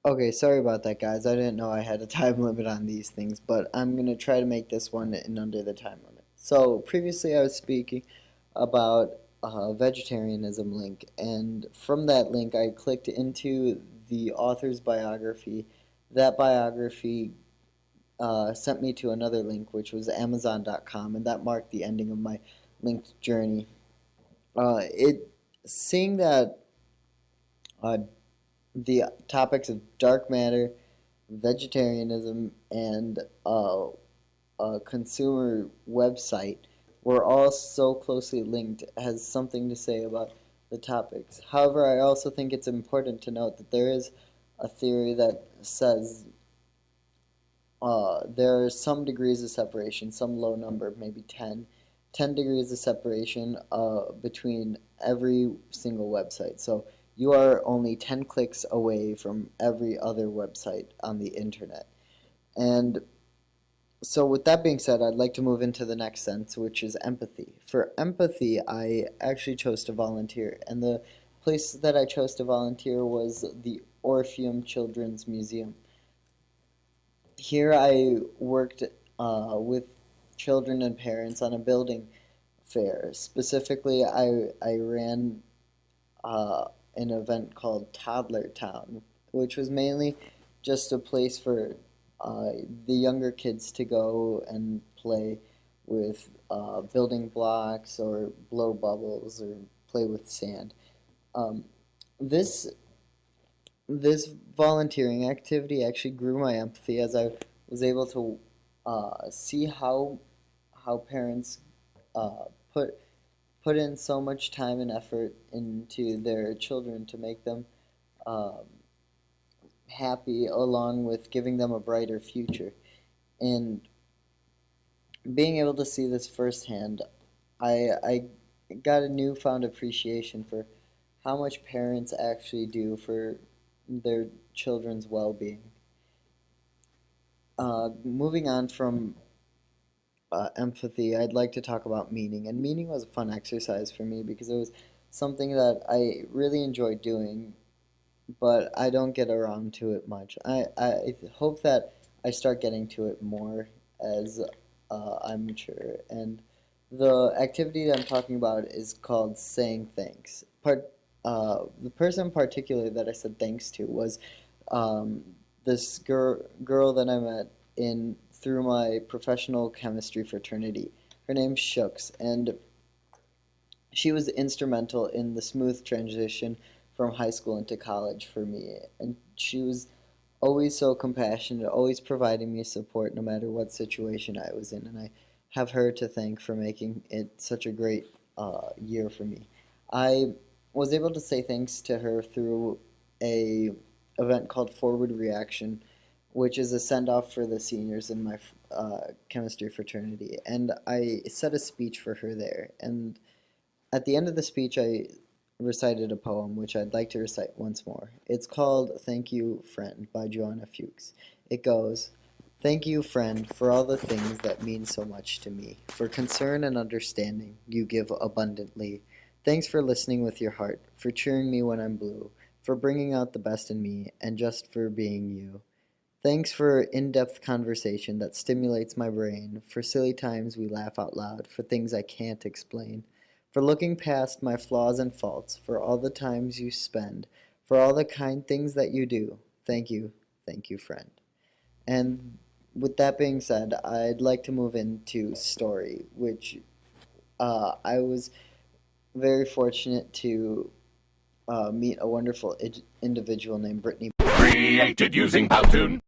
Okay, sorry about that, guys. I didn't know I had a time limit on these things, but I'm gonna try to make this one in under the time limit. So previously, I was speaking about vegetarianism link, and from that link, I clicked into the author's biography. That biography sent me to another link, which was Amazon.com, and that marked the ending of my linked journey. It seeing that uh, the topics of dark matter, vegetarianism, and a consumer website were all so closely linked has something to say about the topics. However, I also think it's important to note that there is a theory that says there are some degrees of separation, some low number, maybe 10 degrees of separation between every single website. So you are only 10 clicks away from every other website on the internet. And so, with that being said, I'd like to move into the next sense, which is empathy. For empathy, I actually chose to volunteer, and the place that I chose to volunteer was the Orpheum Children's Museum. Here, I worked with children and parents on a building fair. Specifically, I ran an event called Toddler Town, which was mainly just a place for the younger kids to go and play with building blocks or blow bubbles or play with sand. Um, this this volunteering activity actually grew my empathy as I was able to see how parents uh, put put in so much time and effort into their children to make them um, happy, along with giving them a brighter future. And being able to see this firsthand, I got a newfound appreciation for how much parents actually do for their children's well-being. Moving on from empathy, I'd like to talk about meaning. And meaning was a fun exercise for me because it was something that I really enjoyed doing, but I don't get around to it much. I hope that I start getting to it more as I'm mature. And the activity that I'm talking about is called saying thanks. The person in particular that I said thanks to was um, this girl that I met in through my professional chemistry fraternity. Her name's Shooks, and she was instrumental in the smooth transition from high school into college for me. And she was always so compassionate, always providing me support no matter what situation I was in. And I have her to thank for making it such a great year for me. I was able to say thanks to her through a event called Forward Reaction, which is a send off for the seniors in my chemistry fraternity. And I said a speech for her there. And at the end of the speech, I recited a poem which I'd like to recite once more. It's called Thank You, Friend by Joanna Fuchs. It goes, Thank you, friend, for all the things that mean so much to me, for concern and understanding you give abundantly. Thanks for listening with your heart, for cheering me when I'm blue, for bringing out the best in me, and just for being you. Thanks for in-depth conversation that stimulates my brain, for silly times we laugh out loud, for things I can't explain, for looking past my flaws and faults, for all the times you spend, for all the kind things that you do. Thank you, friend. And with that being said, I'd like to move into story, which I was very fortunate to meet a wonderful individual named Brittany. Created using Powtoon.